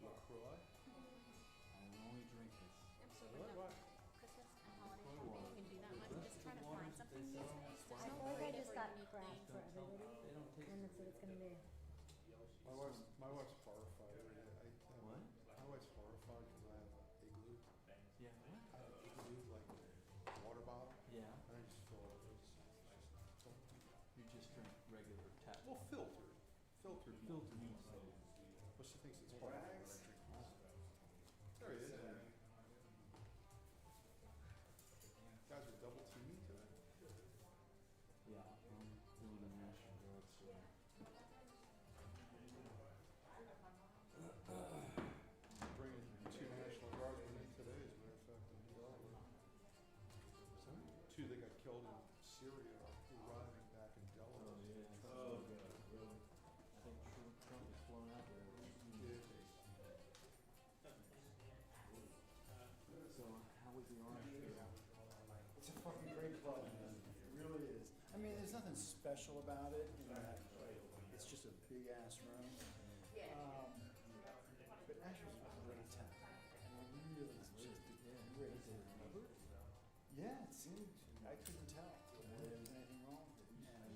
LaCroix? I will only drink this. So what? Christmas and holiday shopping, you can do that much. Just try to find something these days. I There's no feel like I creative just or got unique crap thing. for everybody, and that's what it's gonna be. My wife's horrified. What? My wife's horrified because I have an igloo. Yeah, what? I have an igloo, like a water bottle. Yeah. And I just fill it. You just drink regular tap. Well, filtered. Filtered. Filtered. But she thinks it's part of it. There he is. Guys are double teaming today. Yeah, doing the National Guard, so. Bringing 2 National Guard with me today, as a matter of fact, in Delaware. Two that got killed in Syria arriving back in Delaware. Oh, yeah. Oh, God, really? I think Trump was flown out there. Yeah. So, how was the Orange? It's a fucking great club, man. It really is. I mean, there's nothing special about it in that it's just a big ass room. But Asher's a great town. I mean, really, it's just a great town. Yeah, it seemed, I couldn't tell if there was anything wrong with it. And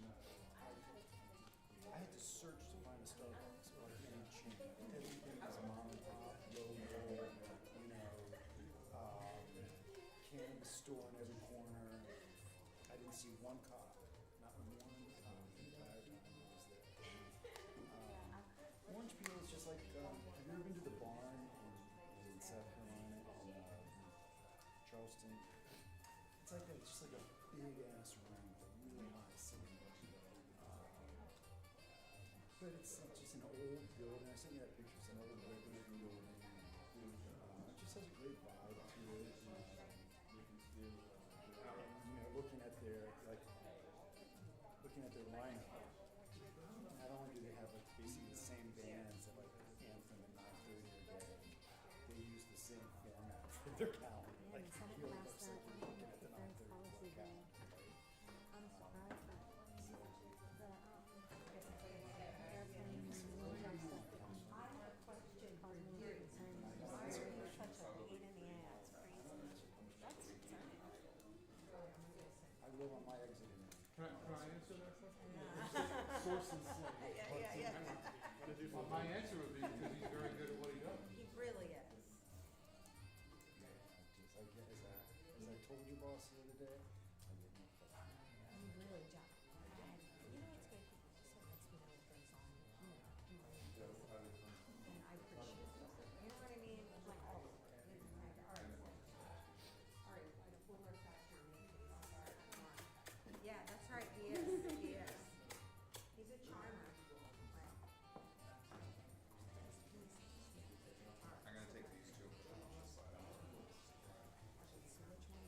I had to search to find a Starbucks or any chain. Everything was mom and pop, local, you know, cannabis store in every corner. I didn't see one cop, not one cop the entire time I was there. Orange Peel is just like, have you ever been to the barn in South Carolina, in Charleston? It's like that, it's just like a big ass room, really high ceiling. But it's just an old building. I sent you that picture. It's an old regular building. It just has a great vibe to it. You know, looking at their lineup. Not only do they have like basically the same bands that like Anthem and 9:30 a day, they use the same format for their calendar. Yeah, Like the Senate it really passed looks like that you're looking at the defense 9:30 policy bill. calendar. I'm surprised that the airplane and military stuff I have a question for caused me you. concern. Why are you such a pain in the ass? That's concerning. I will on my exit. Can I answer that question? Sources. Yeah. Well, my answer would be because he's very good at what he does. He really is. As I told your boss the other day, I get no fucking. You really do. You know what's good? So lets me know what goes on. And I appreciate it. You know what I mean? Like, oh, like, all right. All right, I have full heart factor. Yeah, that's right. He is. He is. He's a charmer. I'm gonna take these two. So which one?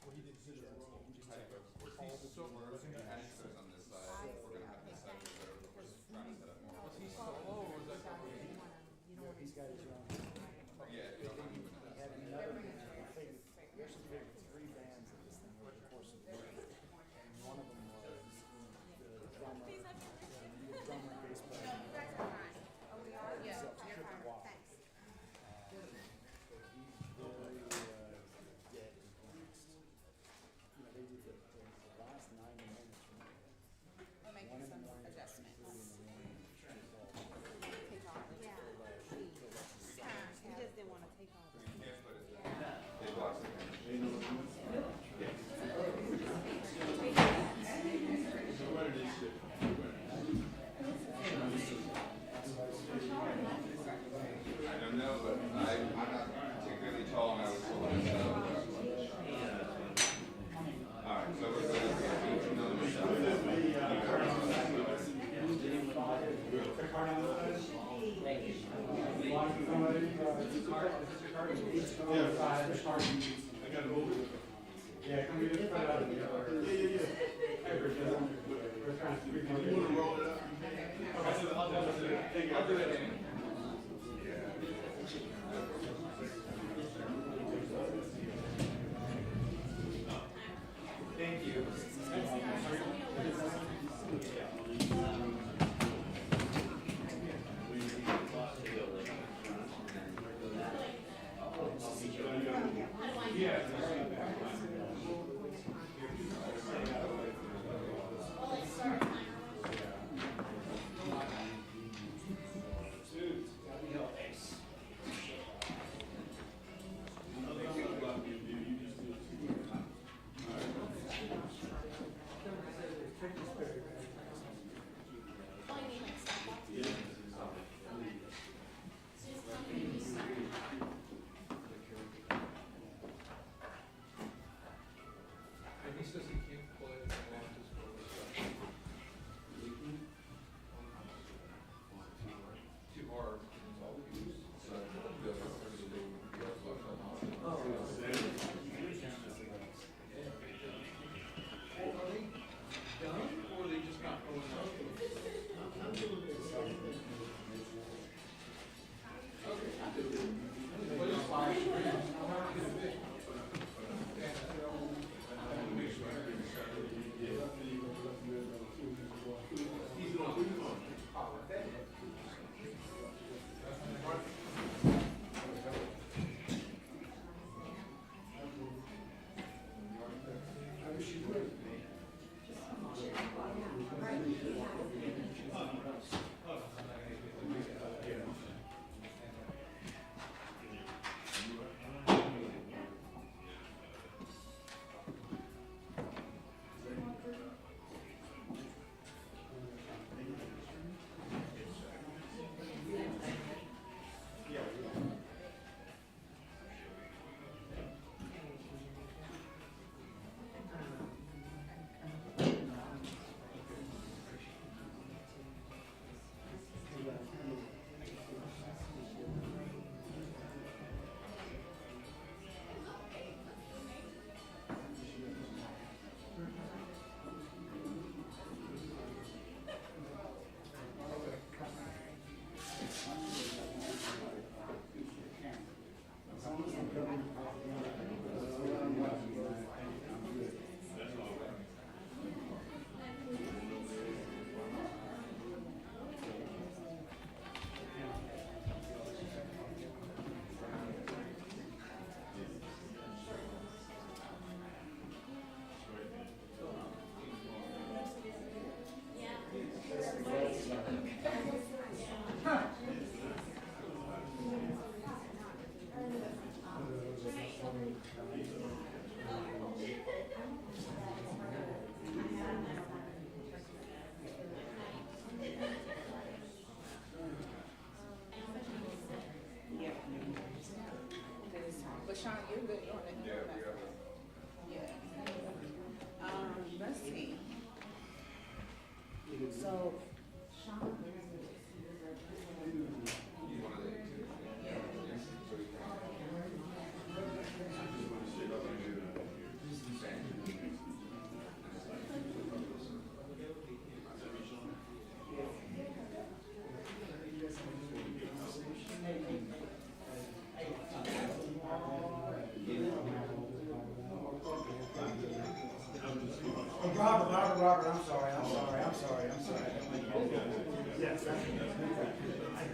Well, he did his so, was he I on this side? We're gonna have this side, so we're just trying to set up more. Was he solo or was that somebody? He's got his own. Yeah, you don't even know. He had another band. He actually played with 3 bands in this thing over the course of the year. And one of them was the drummer, bass player. Oh, we are? Yeah. Himself, You're Trip fine. Walk. Thanks. But he's very dead and relaxed. You know, they did the last 90 minutes from We're making 1 in the some morning to adjustments. 2:30 in the morning. Just all Take off. Yeah. He just didn't want to take all the. Yes, but it's, they lost it. I don't know, but I'm not particularly tall and I was told so. Alright, so we're going to get to know Yeah, can we just put it out of the yard? Yeah. We're trying to. You wanna roll it up? Okay, I'll do it. Thank you. And he says he can't play as long as for too hard. It's all we use. So the other part is are they done or are they just not going out? What is fire? Robert, I'm sorry. Yes,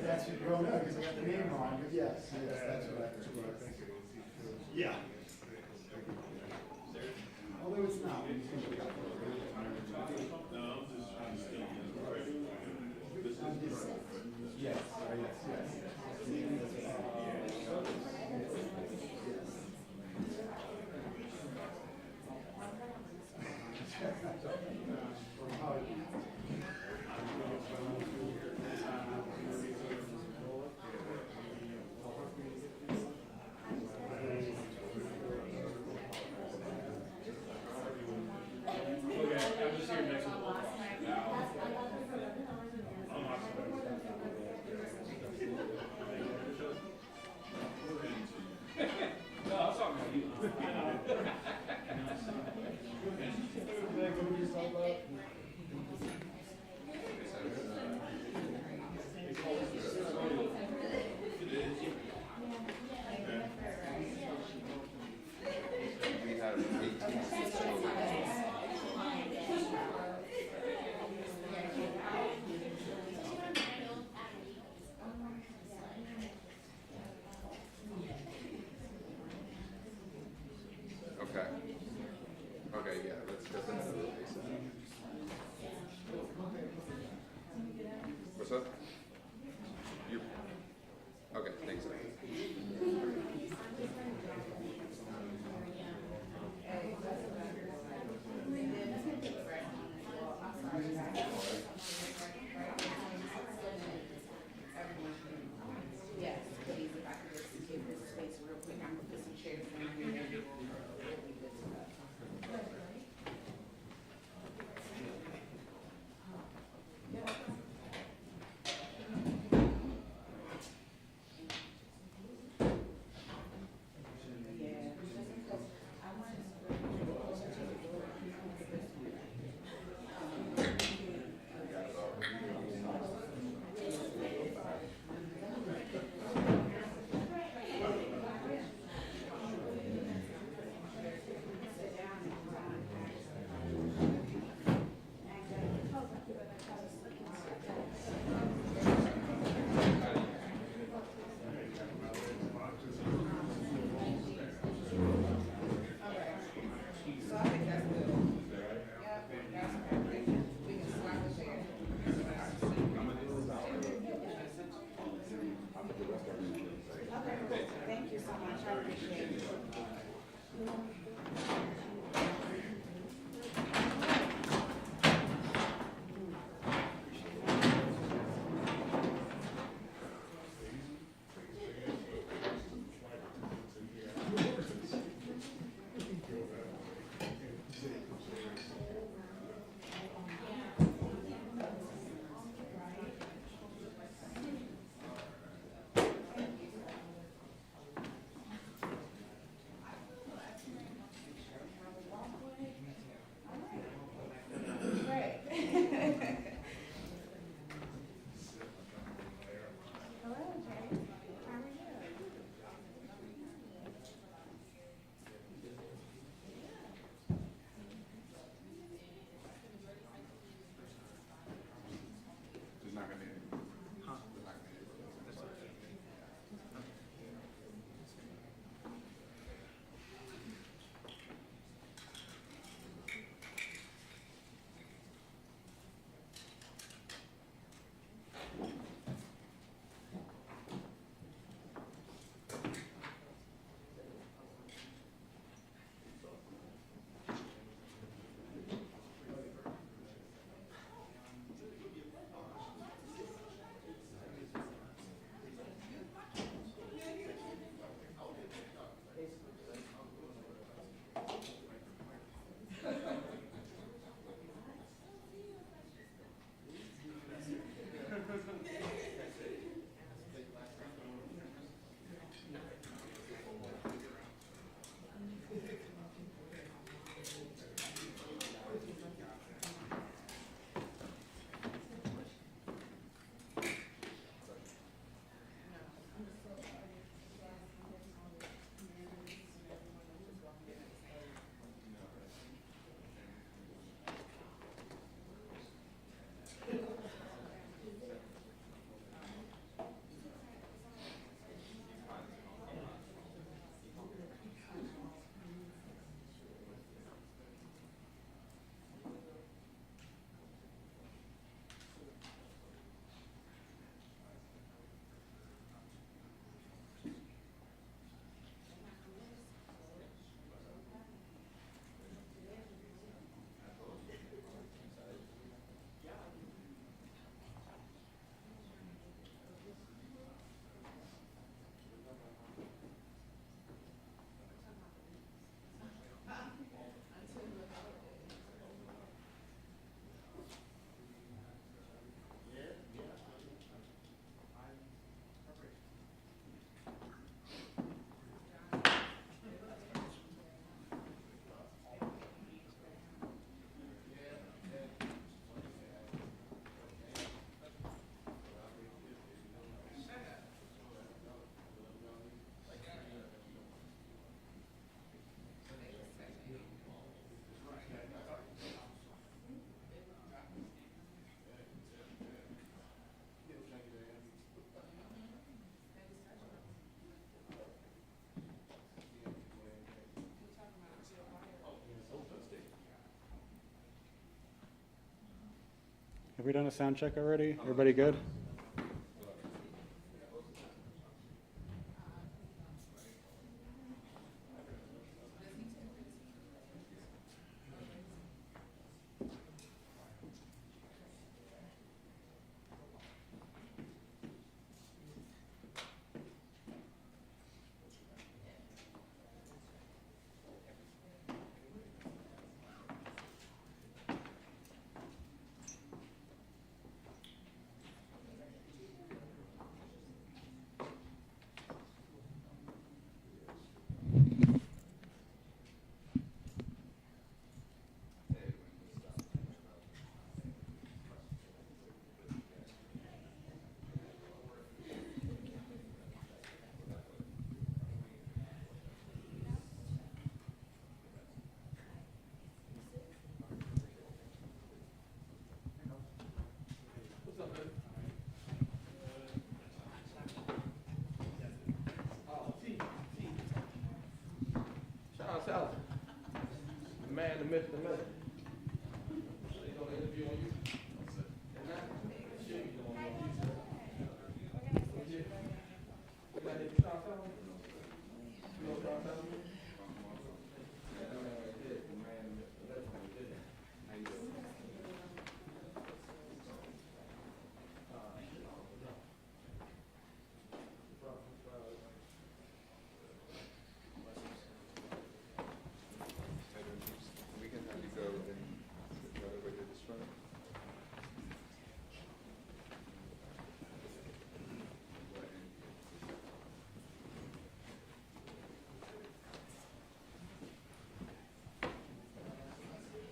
that's your grown up, because I got the name wrong, but yes, that's what I heard. Yeah. Although it's not. Yes. Okay, yeah, let's get that out of the way. What's up? You, okay, thanks. Yes, please, if I could just give this space real quick, I'm gonna put some chairs in here. Have we done a sound check already? Everybody good? The man, the myth, the man. They gonna interview on you. And now, shit, you don't know you, sir. You got any stop sign? You know stop sign? Yeah, that man right there, the man, the myth, the legend, right there. How you doing? We can have you go and right over to this front.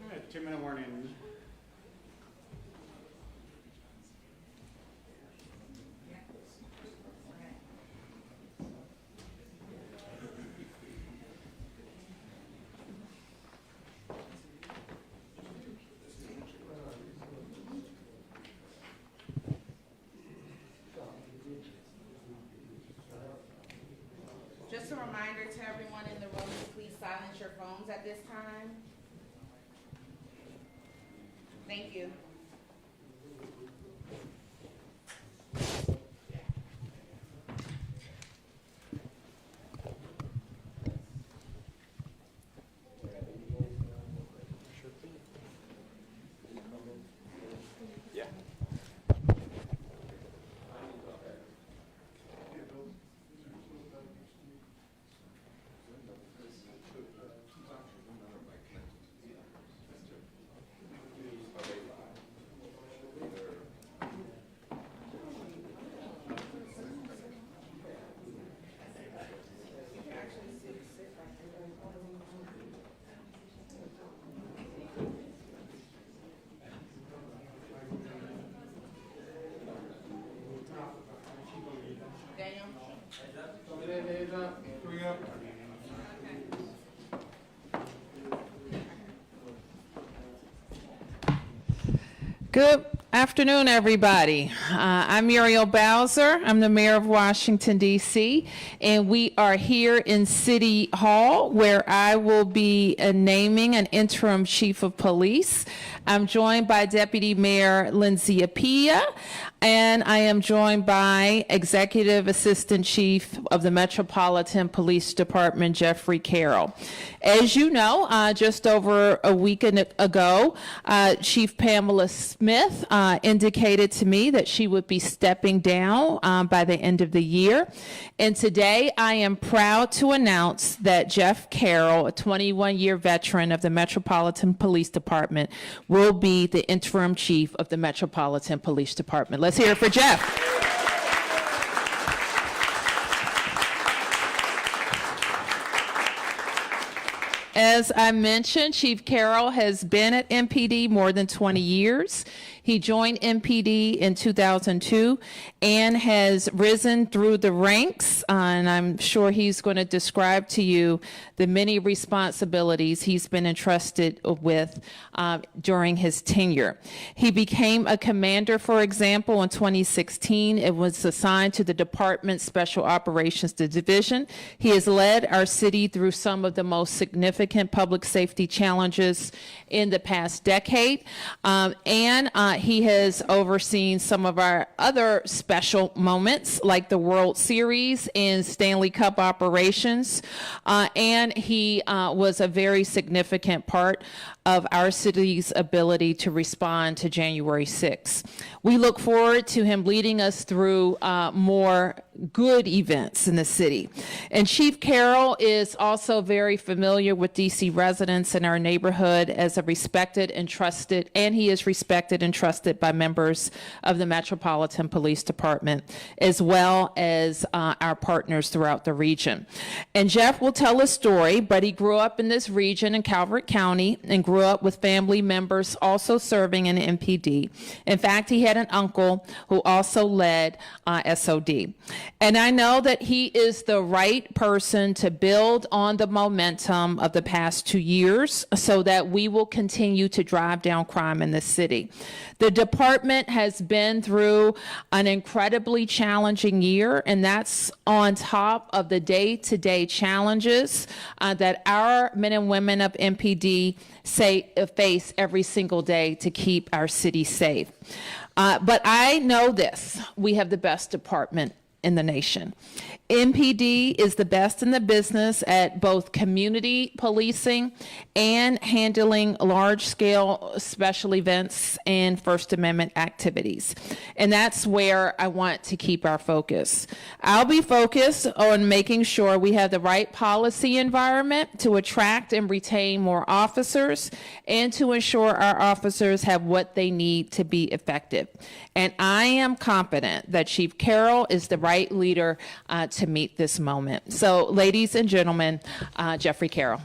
All right, 2-minute warning. Just a reminder to everyone in the room to please silence your phones at this time. Thank you. Yeah. Daniel? Coming in, hands up, bring up. Good afternoon, everybody. I'm Muriel Bowser. I'm the mayor of Washington, D.C., and we are here in City Hall where I will be naming an interim chief of police. I'm joined by Deputy Mayor Lindsay Apia, and I am joined by Executive Assistant Chief of the Metropolitan Police Department, Jeffery Carroll. As you know, just over a week ago, Chief Pamela Smith indicated to me that she would be stepping down by the end of the year. And today I am proud to announce that Jeff Carroll, a 21-year veteran of the Metropolitan Police Department, will be the interim chief of the Metropolitan Police Department. Let's hear it for Jeff. As I mentioned, Chief Carroll has been at MPD more than 20 years. He joined MPD in 2002 and has risen through the ranks, and I'm sure he's going to describe to you the many responsibilities he's been entrusted with during his tenure. He became a commander, for example, in 2016. It was assigned to the Department's Special Operations Division. He has led our city through some of the most significant significant public safety challenges in the past decade. And he has overseen some of our other special moments like the World Series and Stanley Cup operations. And he was a very significant part of our city's ability to respond to January 6th. We look forward to him leading us through more good events in the city. And Chief Carroll is also very familiar with DC residents in our neighborhood as a respected and trusted, and he is respected and trusted by members of the Metropolitan Police Department, as well as our partners throughout the region. And Jeff will tell a story, but he grew up in this region in Calvert County and grew up with family members also serving in MPD. In fact, he had an uncle who also led SOD. And I know that he is the right person to build on the momentum of the past 2 years so that we will continue to drive down crime in the city. The department has been through an incredibly challenging year, and that's on top of the day-to-day challenges that our men and women of MPD face every single day to keep our city safe. But I know this, we have the best department in the nation. MPD is the best in the business at both community policing and handling large-scale special events and First Amendment activities. And that's where I want to keep our focus. I'll be focused on making sure we have the right policy environment to attract and retain more officers and to ensure our officers have what they need to be effective. And I am confident that Chief Carroll is the right leader to meet this moment. So, ladies and gentlemen, Jeffery Carroll.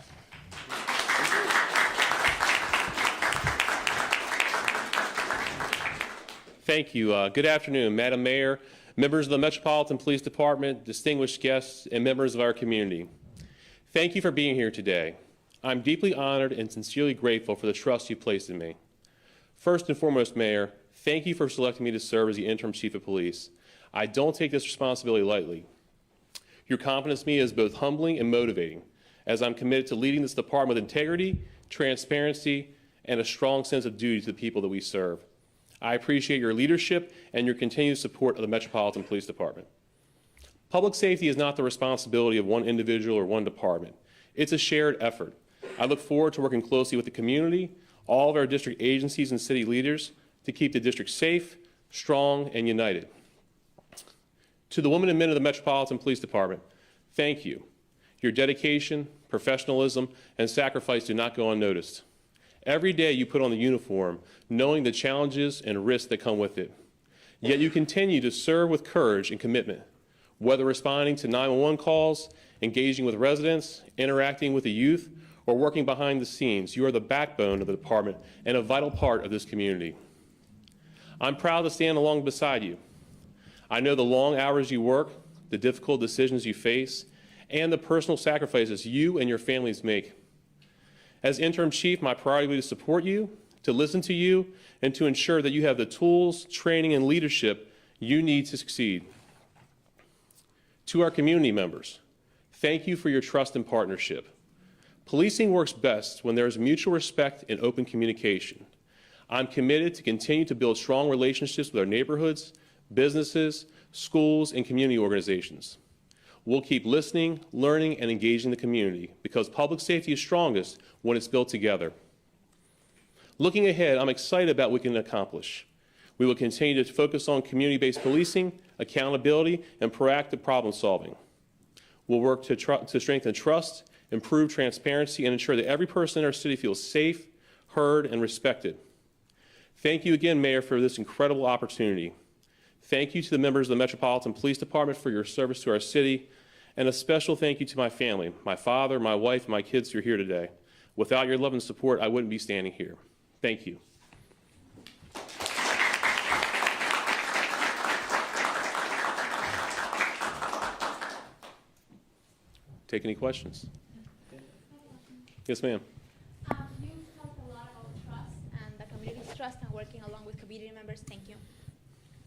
Thank you. Good afternoon, Madam Mayor, members of the Metropolitan Police Department, distinguished guests, and members of our community. Thank you for being here today. I'm deeply honored and sincerely grateful for the trust you placed in me. First and foremost, Mayor, thank you for selecting me to serve as the Interim Chief of Police. I don't take this responsibility lightly. Your confidence in me is both humbling and motivating, as I'm committed to leading this department with integrity, transparency, and a strong sense of duty to the people that we serve. I appreciate your leadership and your continued support of the Metropolitan Police Department. Public safety is not the responsibility of one individual or one department. It's a shared effort. I look forward to working closely with the community, all of our district agencies and city leaders to keep the district safe, strong, and united. To the women and men of the Metropolitan Police Department, thank you. Your dedication, professionalism, and sacrifice do not go unnoticed. Every day you put on the uniform, knowing the challenges and risks that come with it. Yet you continue to serve with courage and commitment, whether responding to 911 calls, engaging with residents, interacting with the youth, or working behind the scenes. You are the backbone of the department and a vital part of this community. I'm proud to stand along beside you. I know the long hours you work, the difficult decisions you face, and the personal sacrifices you and your families make. As Interim Chief, my priority will be to support you, to listen to you, and to ensure that you have the tools, training, and leadership you need to succeed. To our community members, thank you for your trust and partnership. Policing works best when there is mutual respect and open communication. I'm committed to continue to build strong relationships with our neighborhoods, businesses, schools, and community organizations. We'll keep listening, learning, and engaging the community because public safety is strongest when it's built together. Looking ahead, I'm excited about what we can accomplish. We will continue to focus on community-based policing, accountability, and proactive problem solving. We'll work to strengthen trust, improve transparency, and ensure that every person in our city feels safe, heard, and respected. Thank you again, Mayor, for this incredible opportunity. Thank you to the members of the Metropolitan Police Department for your service to our city, and a special thank you to my family, my father, my wife, and my kids who are here today. Without your love and support, I wouldn't be standing here. Thank you. Take any questions? Yes, ma'am. You've talked a lot about trust and the community's trust and working along with community members. Thank you.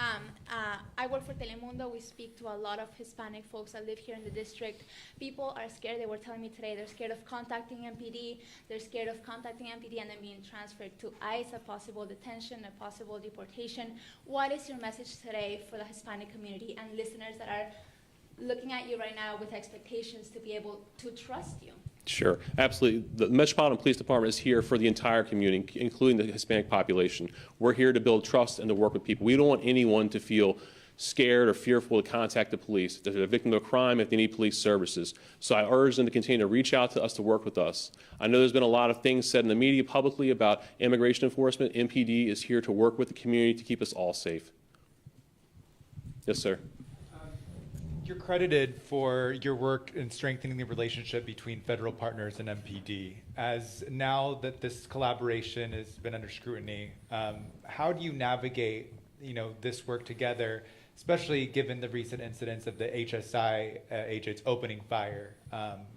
I work for Telemundo. We speak to a lot of Hispanic folks that live here in the district. People are scared. They were telling me today they're scared of contacting MPD. They're scared of contacting MPD and then being transferred to ICE, a possible detention, a possible deportation. What is your message today for the Hispanic community and listeners that are looking at you right now with expectations to be able to trust you? Sure, absolutely. The Metropolitan Police Department is here for the entire community, including the Hispanic population. We're here to build trust and to work with people. We don't want anyone to feel scared or fearful to contact the police. If they're a victim of a crime, if they need police services. So I urge them to continue to reach out to us to work with us. I know there's been a lot of things said in the media publicly about immigration enforcement. MPD is here to work with the community to keep us all safe. Yes, sir. You're credited for your work in strengthening the relationship between federal partners and MPD. As now that this collaboration has been under scrutiny, how do you navigate, this work together, especially given the recent incidents of the HSI agents opening fire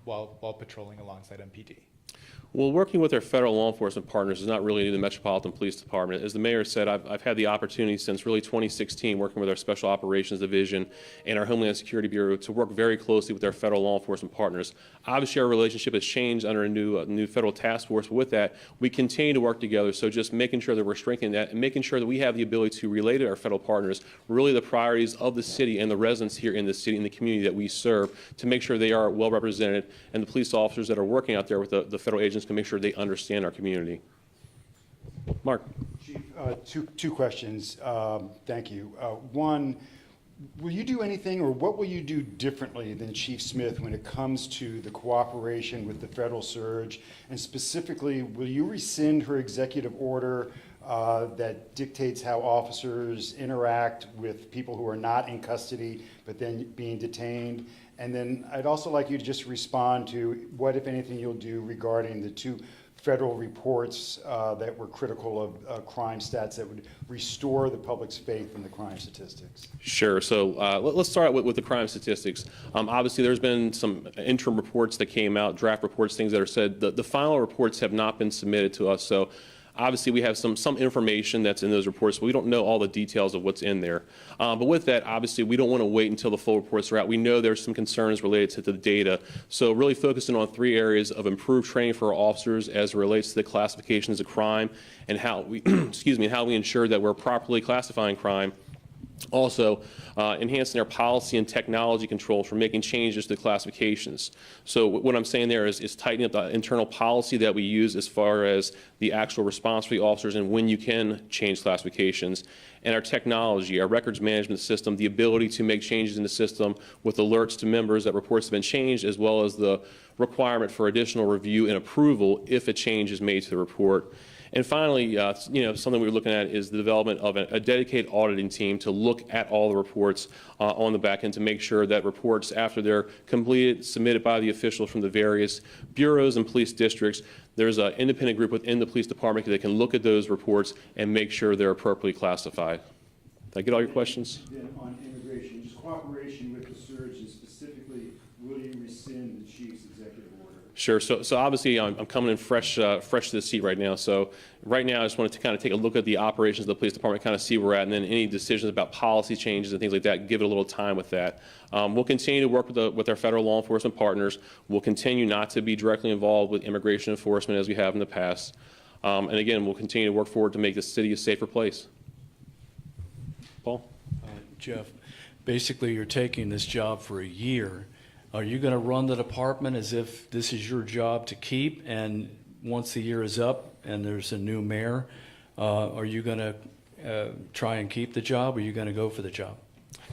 while patrolling alongside MPD? Well, working with our federal law enforcement partners is not really new to the Metropolitan Police Department. As the mayor said, I've had the opportunity since really 2016 working with our Special Operations Division and our Homeland Security Bureau to work very closely with our federal law enforcement partners. Obviously, our relationship has changed under a new federal task force, but with that, we continue to work together. So just making sure that we're strengthening that and making sure that we have the ability to relay to our federal partners really the priorities of the city and the residents here in the city and the community that we serve to make sure they are well represented and the police officers that are working out there with the federal agents can make sure they understand our community. Mark. Chief, two questions. Thank you. One, will you do anything or what will you do differently than Chief Smith when it comes to the cooperation with the federal surge? And specifically, will you rescind her executive order that dictates how officers interact with people who are not in custody but then being detained? And then I'd also like you to just respond to what, if anything, you'll do regarding the two federal reports that were critical of crime stats that would restore the public's faith in the crime statistics. Sure. So let's start with the crime statistics. Obviously, there's been some interim reports that came out, draft reports, things that are said. The final reports have not been submitted to us. So obviously, we have some information that's in those reports, but we don't know all the details of what's in there. But with that, obviously, we don't want to wait until the full reports are out. We know there's some concerns related to the data. So really focusing on 3 areas of improved training for our officers as it relates to the classifications of crime and how we, how we ensure that we're properly classifying crime. Also, enhancing our policy and technology controls for making changes to classifications. So what I'm saying there is tightening up the internal policy that we use as far as the actual response for the officers and when you can change classifications. And our technology, our records management system, the ability to make changes in the system with alerts to members that reports have been changed, as well as the requirement for additional review and approval if a change is made to the report. And finally, something we were looking at is the development of a dedicated auditing team to look at all the reports on the back end to make sure that reports, after they're completed, submitted by the officials from the various bureaus and police districts, there's an independent group within the police department that can look at those reports and make sure they're appropriately classified. Did I get all your questions? Then on immigration, just cooperation with the surge, and specifically, will you rescind the chief's executive order? Sure. So obviously, I'm coming in fresh to the seat right now. So right now, I just wanted to kind of take a look at the operations of the police department, kind of see where we're at, and then any decisions about policy changes and things like that, give it a little time with that. We'll continue to work with our federal law enforcement partners. We'll continue not to be directly involved with immigration enforcement as we have in the past. And again, we'll continue to work forward to make the city a safer place. Paul? Jeff, basically you're taking this job for a year. Are you going to run the department as if this is your job to keep, and once the year is up and there's a new mayor, are you going to try and keep the job, or are you going to go for the job?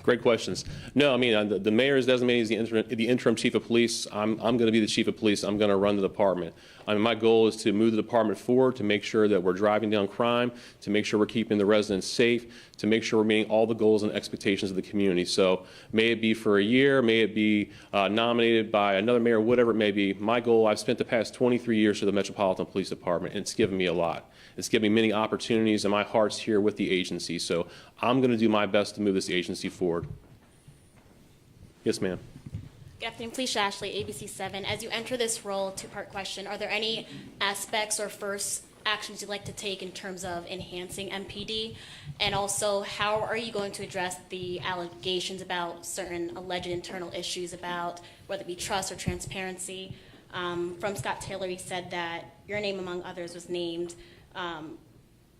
Great questions. No, I mean, the mayor is designated as the interim chief of police. I'm going to be the chief of police. I'm going to run the department. I mean, my goal is to move the department forward, to make sure that we're driving down crime, to make sure we're keeping the residents safe, to make sure we're meeting all the goals and expectations of the community. So may it be for a year, may it be nominated by another mayor, whatever it may be. My goal, I've spent the past 23 years for the Metropolitan Police Department, and it's given me a lot. It's given me many opportunities, and my heart's here with the agency. So I'm going to do my best to move this agency forward. Yes, ma'am. Good afternoon, Felicia Ashley, ABC 7. As you enter this role, two-part question, are there any aspects or firsts actions you'd like to take in terms of enhancing MPD? And also, how are you going to address the allegations about certain alleged internal issues about whether it be trust or transparency? From Scott Taylor, he said that your name, among others, was named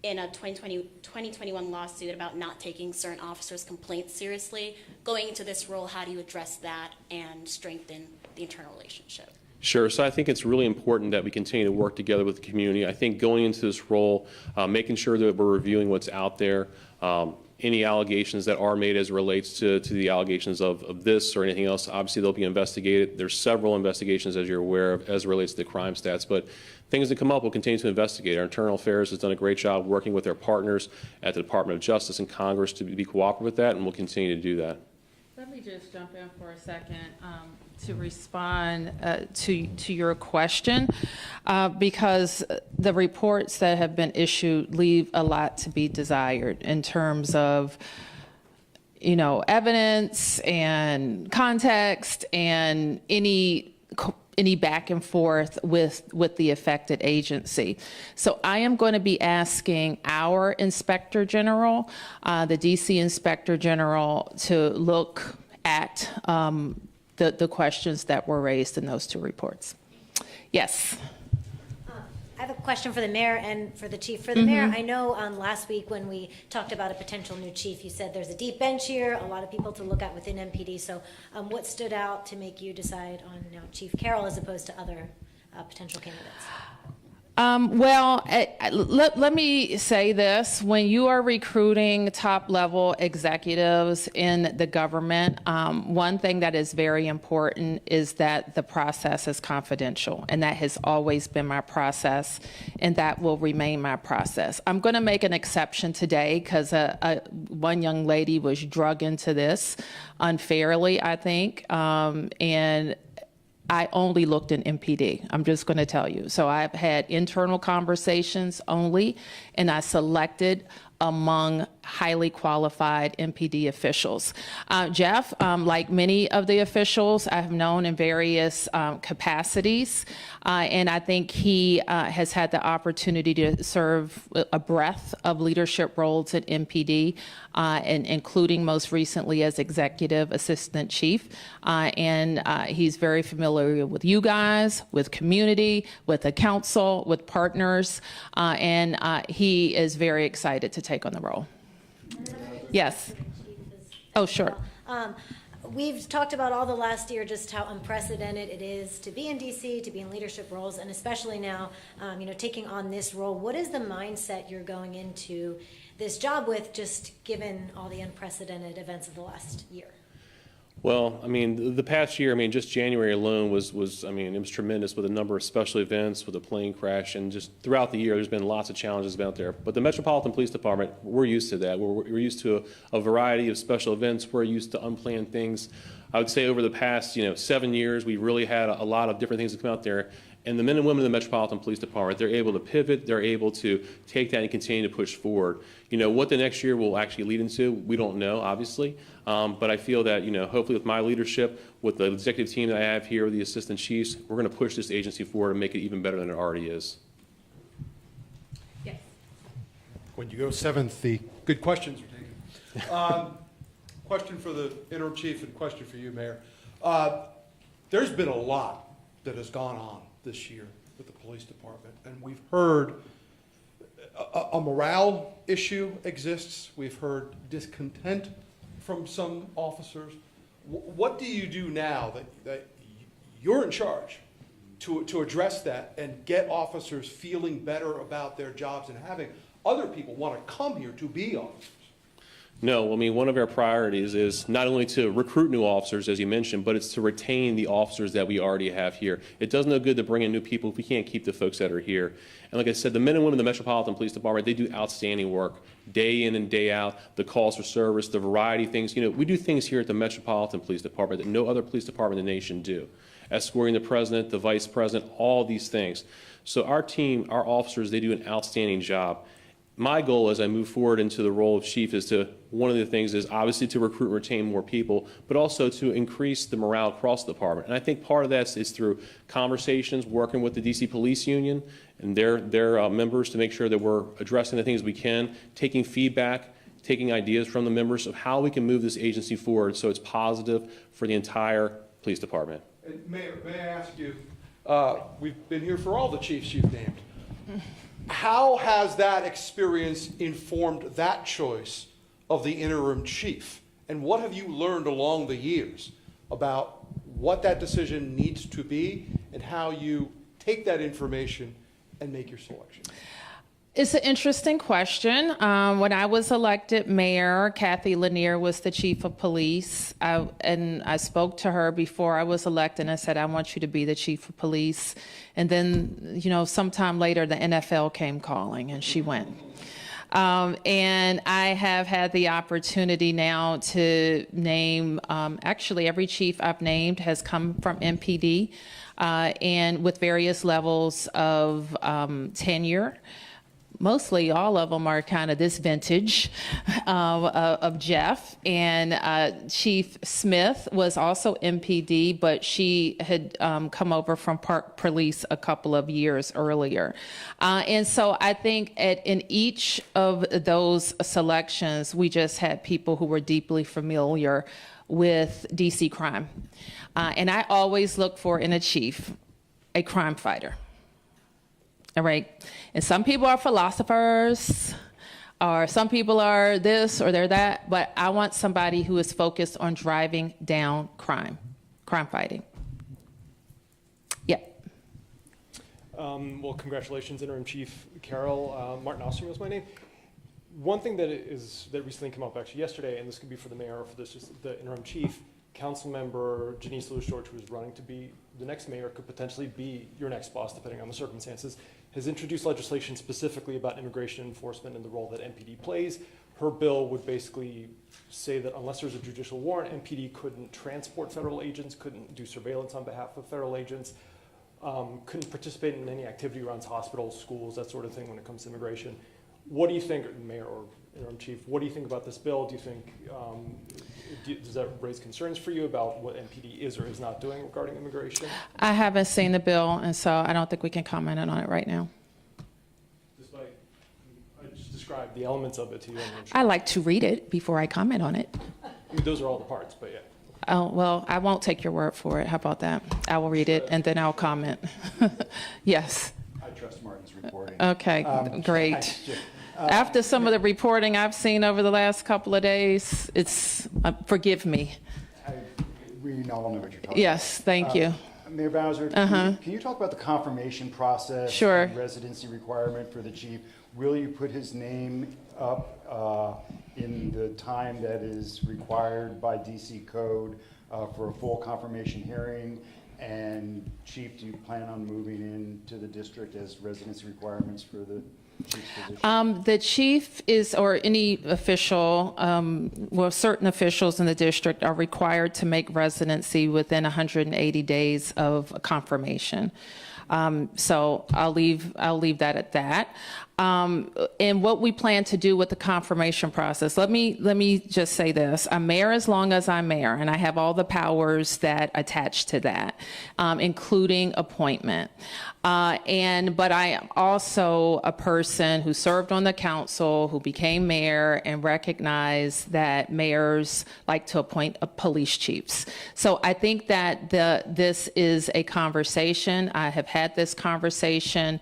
in a 2021 lawsuit about not taking certain officers' complaints seriously. Going into this role, how do you address that and strengthen the internal relationship? Sure. So I think it's really important that we continue to work together with the community. I think going into this role, making sure that we're reviewing what's out there, any allegations that are made as it relates to the allegations of this or anything else, obviously they'll be investigated. There's several investigations, as you're aware of, as it relates to the crime stats, but things that come up, we'll continue to investigate. Our internal affairs has done a great job working with their partners at the Department of Justice and Congress to be cooperative with that, and we'll continue to do that. Let me just jump in for a second to respond to your question, because the reports that have been issued leave a lot to be desired in terms of, you know, evidence and context and any back and forth with the affected agency. So I am going to be asking our Inspector General, the DC Inspector General, to look at the questions that were raised in those two reports. Yes. I have a question for the mayor and for the chief. For the mayor, I know last week when we talked about a potential new chief, you said there's a deep bench here, a lot of people to look at within MPD. So what stood out to make you decide on Chief Carroll as opposed to other potential candidates? Well, let me say this. When you are recruiting top-level executives in the government, one thing that is very important is that the process is confidential, and that has always been my process, and that will remain my process. I'm going to make an exception today because one young lady was drug into this unfairly, I think, and I only looked in MPD. I'm just going to tell you. So I've had internal conversations only, and I selected among highly qualified MPD officials. Jeff, like many of the officials, I have known in various capacities, and I think he has had the opportunity to serve a breadth of leadership roles at MPD, and including most recently as executive assistant chief. And he's very familiar with you guys, with community, with the council, with partners, and he is very excited to take on the role. Yes. Oh, sure. We've talked about all the last year just how unprecedented it is to be in DC, to be in leadership roles, and especially now, taking on this role. What is the mindset you're going into this job with, just given all the unprecedented events of the last year? Well, I mean, the past year, I mean, just January alone was it was tremendous with a number of special events, with a plane crash, and just throughout the year, there's been lots of challenges out there. But the Metropolitan Police Department, we're used to that. We're used to a variety of special events. We're used to unplanned things. I would say over the past, 7 years, we really had a lot of different things that come out there. And the men and women of the Metropolitan Police Department, they're able to pivot, they're able to take that and continue to push forward. What the next year will actually lead into, we don't know, obviously. But I feel that, hopefully with my leadership, with the executive team that I have here, with the assistant chiefs, we're going to push this agency forward and make it even better than it already is. Yes. When you go seventh, the good questions are taken. Question for the interim chief and question for you, Mayor. There's been a lot that has gone on this year with the police department, and we've heard a morale issue exists. We've heard discontent from some officers. What do you do now that you're in charge to address that and get officers feeling better about their jobs and having other people want to come here to be officers? No, I mean, one of our priorities is not only to recruit new officers, as you mentioned, but it's to retain the officers that we already have here. It does no good to bring in new people if we can't keep the folks that are here. And like I said, the men and women of the Metropolitan Police Department, they do outstanding work day in and day out. The calls for service, the variety of things. We do things here at the Metropolitan Police Department that no other police department in the nation do. Escorting the president, the vice president, all these things. So our team, our officers, they do an outstanding job. My goal as I move forward into the role of chief is one of the things is obviously to recruit and retain more people, but also to increase the morale across the department. And I think part of that is through conversations, working with the DC Police Union, and their members to make sure that we're addressing the things we can, taking feedback, taking ideas from the members of how we can move this agency forward so it's positive for the entire police department. And Mayor, may I ask you, we've been here for all the chiefs you've named. How has that experience informed that choice of the interim chief? And what have you learned along the years about what that decision needs to be and how you take that information and make your selection? It's an interesting question. When I was elected mayor, Kathy Lanier was the chief of police. And I spoke to her before I was elected and I said, I want you to be the chief of police. And then, sometime later, the NFL came calling and she went. And I have had the opportunity now to name, actually every chief I've named has come from MPD and with various levels of tenure. Mostly all of them are kind of this vintage of Jeff. And Chief Smith was also MPD, but she had come over from Park Police a couple of years earlier. And so I think in each of those selections, we just had people who were deeply familiar with DC crime. And I always look for in a chief, a crime fighter. All right. And some people are philosophers, or some people are this or they're that, but I want somebody who is focused on driving down crime fighting. Yeah. Well, congratulations, Interim Chief Carroll. Martin Osterman was my name. One thing that recently came up actually yesterday, and this could be for the mayor or for the interim chief, Councilmember Janice Lewis-George, who is running to be the next mayor, could potentially be your next boss, depending on the circumstances, has introduced legislation specifically about immigration enforcement and the role that MPD plays. Her bill would basically say that unless there's a judicial warrant, MPD couldn't transport federal agents, couldn't do surveillance on behalf of federal agents, couldn't participate in any activity around hospitals, schools, that sort of thing when it comes to immigration. What do you think, Mayor or Interim Chief, what do you think about this bill? Do you think, does that raise concerns for you about what MPD is or is not doing regarding immigration? I haven't seen the bill, and so I don't think we can comment on it right now. Despite, I just described the elements of it to you. I like to read it before I comment on it. I mean, those are all the parts, but yeah. Oh, well, I won't take your word for it. How about that? I will read it, and then I'll comment. Yes. I trust Martin's reporting. Okay, great. After some of the reporting I've seen over the last couple of days, it's, forgive me. We all know what you're talking Yes, thank you. Mayor Bowser, can you talk about the confirmation process? Sure. And residency requirement for the chief? Will you put his name up in the time that is required by DC code for a full confirmation hearing? And Chief, do you plan on moving into the district as residency requirements for the chief's position? The chief is, or any official, well, certain officials in the district are required to make residency within 180 days of confirmation. So I'll leave that at that. And what we plan to do with the confirmation process, let me just say this. I'm mayor as long as I'm mayor, and I have all the powers that attach to that, including appointment. But I am also a person who served on the council, who became mayor, and recognized that mayors like to appoint police chiefs. So I think that this is a conversation. I have had this conversation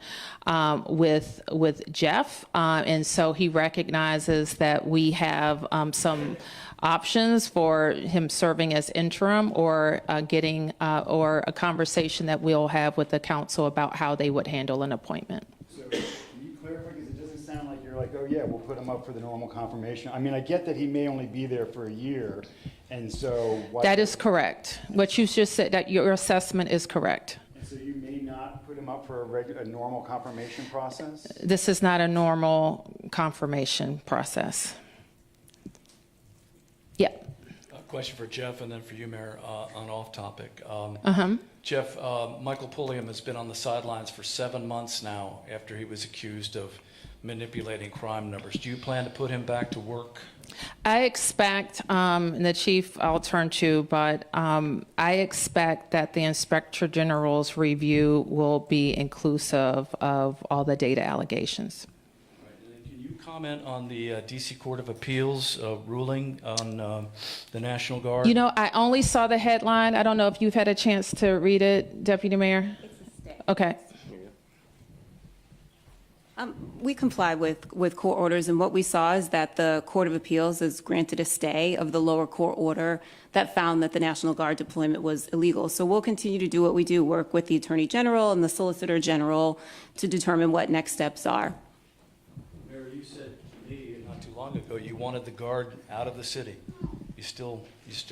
with Jeff, and so he recognizes that we have some options for him serving as interim, or getting or a conversation that we'll have with the council about how they would handle an appointment. So can you clarify, because it doesn't sound like you're like, oh yeah, we'll put him up for the normal confirmation. I mean, I get that he may only be there for a year, and so that is correct. What you just said, that your assessment is correct. And so you may not put him up for a normal confirmation process? This is not a normal confirmation process. Yeah. Question for Jeff and then for you, Mayor, on off topic. Uh-huh. Jeff, Michael Pulliam has been on the sidelines for 7 months now after he was accused of manipulating crime numbers. Do you plan to put him back to work? I expect, and the chief I'll turn to, but I expect that the Inspector General's review will be inclusive of all the data allegations. Can you comment on the D.C. Court of Appeals ruling on the National Guard? You know, I only saw the headline. I don't know if you've had a chance to read it, Deputy Mayor. It's a stay. Okay. We comply with court orders, and what we saw is that the Court of Appeals has granted a stay of the lower court order that found that the National Guard deployment was illegal. So we'll continue to do what we do, work with the Attorney General and the Solicitor General to determine what next steps are. Mayor, you said to me not too long ago you wanted the Guard out of the city. You still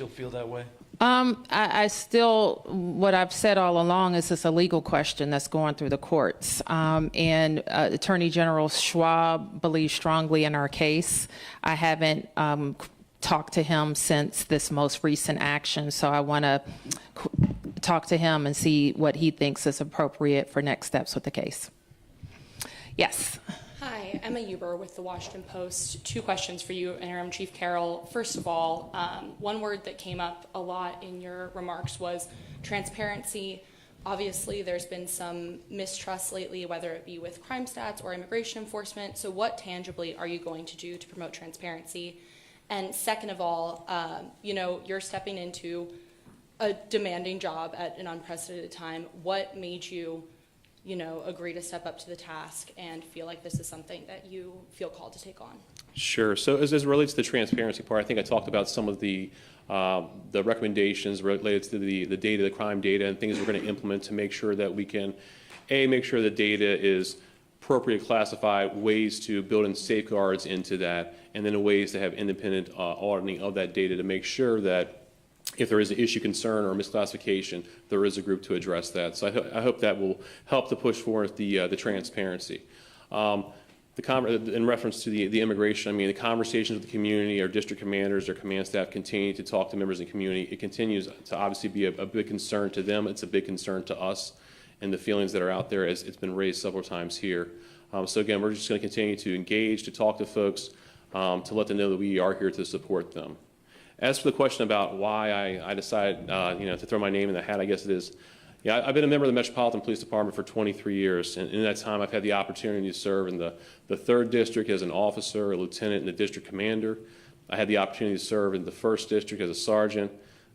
feel that way? I still, what I've said all along is it's a legal question that's going through the courts. And Attorney General Schwab believes strongly in our case. I haven't talked to him since this most recent action, so I want to talk to him and see what he thinks is appropriate for next steps with the case. Yes. Hi, Emma Huber with the Washington Post. 2 questions for you, Interim Chief Carroll. First of all, one word that came up a lot in your remarks was transparency. Obviously, there's been some mistrust lately, whether it be with crime stats or immigration enforcement. So what tangibly are you going to do to promote transparency? And second of all, you know, you're stepping into a demanding job at an unprecedented time. What made you agree to step up to the task and feel like this is something that you feel called to take on? Sure. So as it relates to the transparency part, I think I talked about some of the recommendations related to the data, the crime data, and things we're going to implement to make sure that we can, make sure the data is appropriately classified, ways to build in safeguards into that, and then ways to have independent auditing of that data to make sure that if there is an issue, concern, or misclassification, there is a group to address that. So I hope that will help to push forward the transparency. In reference to the immigration, I mean, the conversations with the community, our district commanders, our command staff continue to talk to members of the community. It continues to obviously be a big concern to them. It's a big concern to us and the feelings that are out there, as it's been raised several times here. So again, we're just going to continue to engage, to talk to folks, to let them know that we are here to support them. As for the question about why I decided, to throw my name in the hat, I guess it is, I've been a member of the Metropolitan Police Department for 23 years, and in that time I've had the opportunity to serve in the 3rd District as an officer, a lieutenant, and a district commander. I had the opportunity to serve in the 1st District as a sergeant.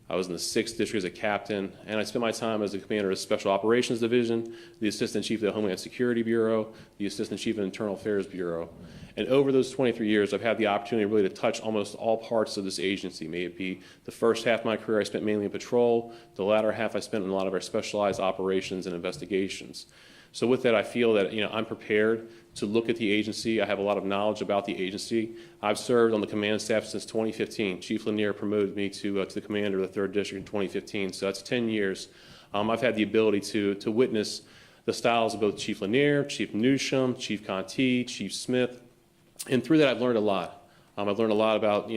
I was in the 6th District as a captain, and I spent my time as the commander of the Special Operations Division, the Assistant Chief of the Homeland Security Bureau, the Assistant Chief of the Internal Affairs Bureau. And over those 23 years, I've had the opportunity really to touch almost all parts of this agency. May it be the first half of my career I spent mainly in patrol, the latter half I spent in a lot of our specialized operations and investigations. So with that, I feel that I'm prepared to look at the agency. I have a lot of knowledge about the agency. I've served on the command staff since 2015. Chief Lanier promoted me to the commander of the 3rd District in 2015, so that's 10 years. I've had the ability to witness the styles of both Chief Lanier, Chief Newsham, Chief Conti, Chief Smith, and through that I've learned a lot. I've learned a lot about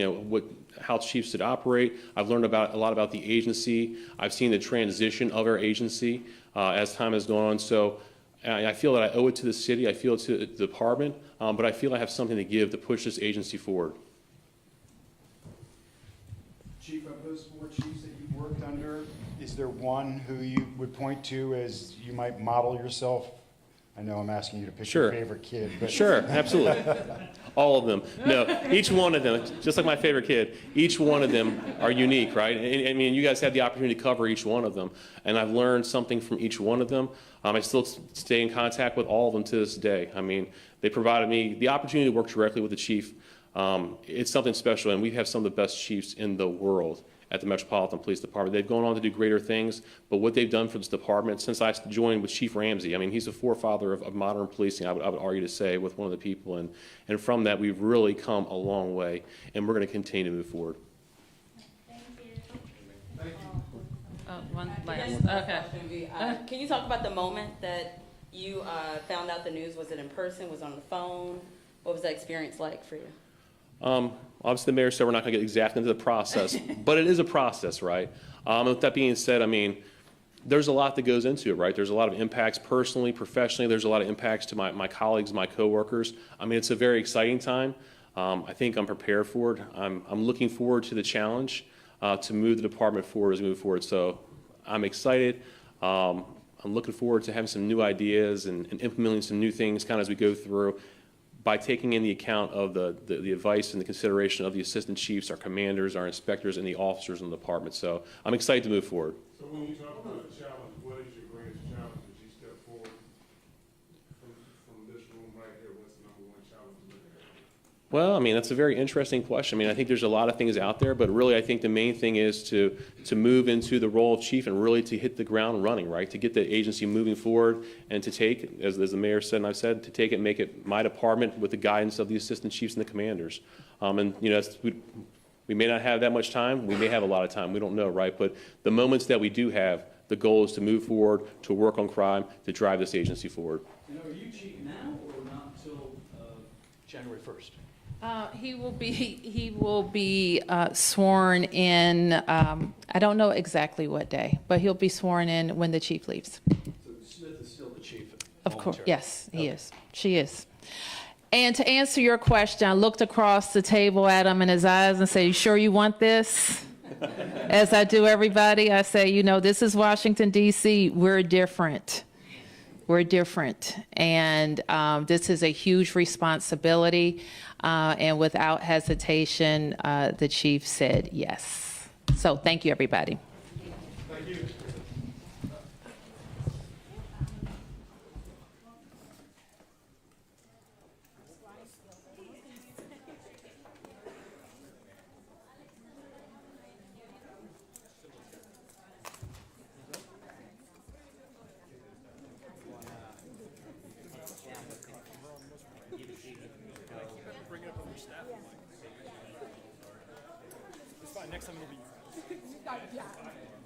how chiefs should operate. I've learned a lot about the agency. I've seen the transition of our agency as time has gone on. So I feel that I owe it to the city, I feel it to the department, but I feel I have something to give to push this agency forward. Chief, of those 4 chiefs that you've worked under, is there one who you would point to as you might model yourself? I know I'm asking you to pick your favorite kid, but Sure, absolutely. All of them. No, each one of them, just like my favorite kid, each one of them are unique, right? I mean, you guys had the opportunity to cover each one of them, and I've learned something from each one of them. I still stay in contact with all of them to this day. I mean, they provided me the opportunity to work directly with the chief. It's something special, and we have some of the best chiefs in the world at the Metropolitan Police Department. They've gone on to do greater things, but what they've done for this department since I joined with Chief Ramsey, I mean, he's a forefather of modern policing, I would argue to say, with one of the people, and from that we've really come a long way, and we're going to continue to move forward. Thank you. One last. Okay. Can you talk about the moment that you found out the news? Was it in person? Was it on the phone? What was that experience like for you? Obviously, the mayor said we're not going to get exactly into the process, but it is a process, right? And with that being said, I mean, there's a lot that goes into it, right? There's a lot of impacts personally, professionally. There's a lot of impacts to my colleagues, my coworkers. I mean, it's a very exciting time. I think I'm prepared for it. I'm looking forward to the challenge to move the department forward as we move forward. So I'm excited. I'm looking forward to having some new ideas and implementing some new things kind of as we go through, by taking in the account of the advice and the consideration of the assistant chiefs, our commanders, our inspectors, and the officers in the department. So I'm excited to move forward. So when you talk about a challenge, what is your greatest challenge as you step forward from this room right here? What's the number one challenge you're looking at? Well, I mean, that's a very interesting question. I mean, I think there's a lot of things out there, but really I think the main thing is to move into the role of chief and really to hit the ground running, right? To get the agency moving forward and to take, as the mayor said and I've said, to take it and make it my department with the guidance of the assistant chiefs and the commanders. And, you know, we may not have that much time. We may have a lot of time. We don't know, right? But the moments that we do have, the goal is to move forward, to work on crime, to drive this agency forward. And are you chief now or not until January 1st? He will be sworn in, I don't know exactly what day, but he'll be sworn in when the chief leaves. So Smith is still the chief? Of course, voluntarily? yes, he is. She is. And to answer your question, I looked across the table at him in his eyes and said, "You sure you want this?" As I do everybody, I say, you know, this is Washington, D.C. We're different. We're different. And this is a huge responsibility. And without hesitation, the chief said yes. So thank you, everybody. Thank you. It's fine. Next time it'll be. Yeah,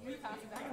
we pass it back.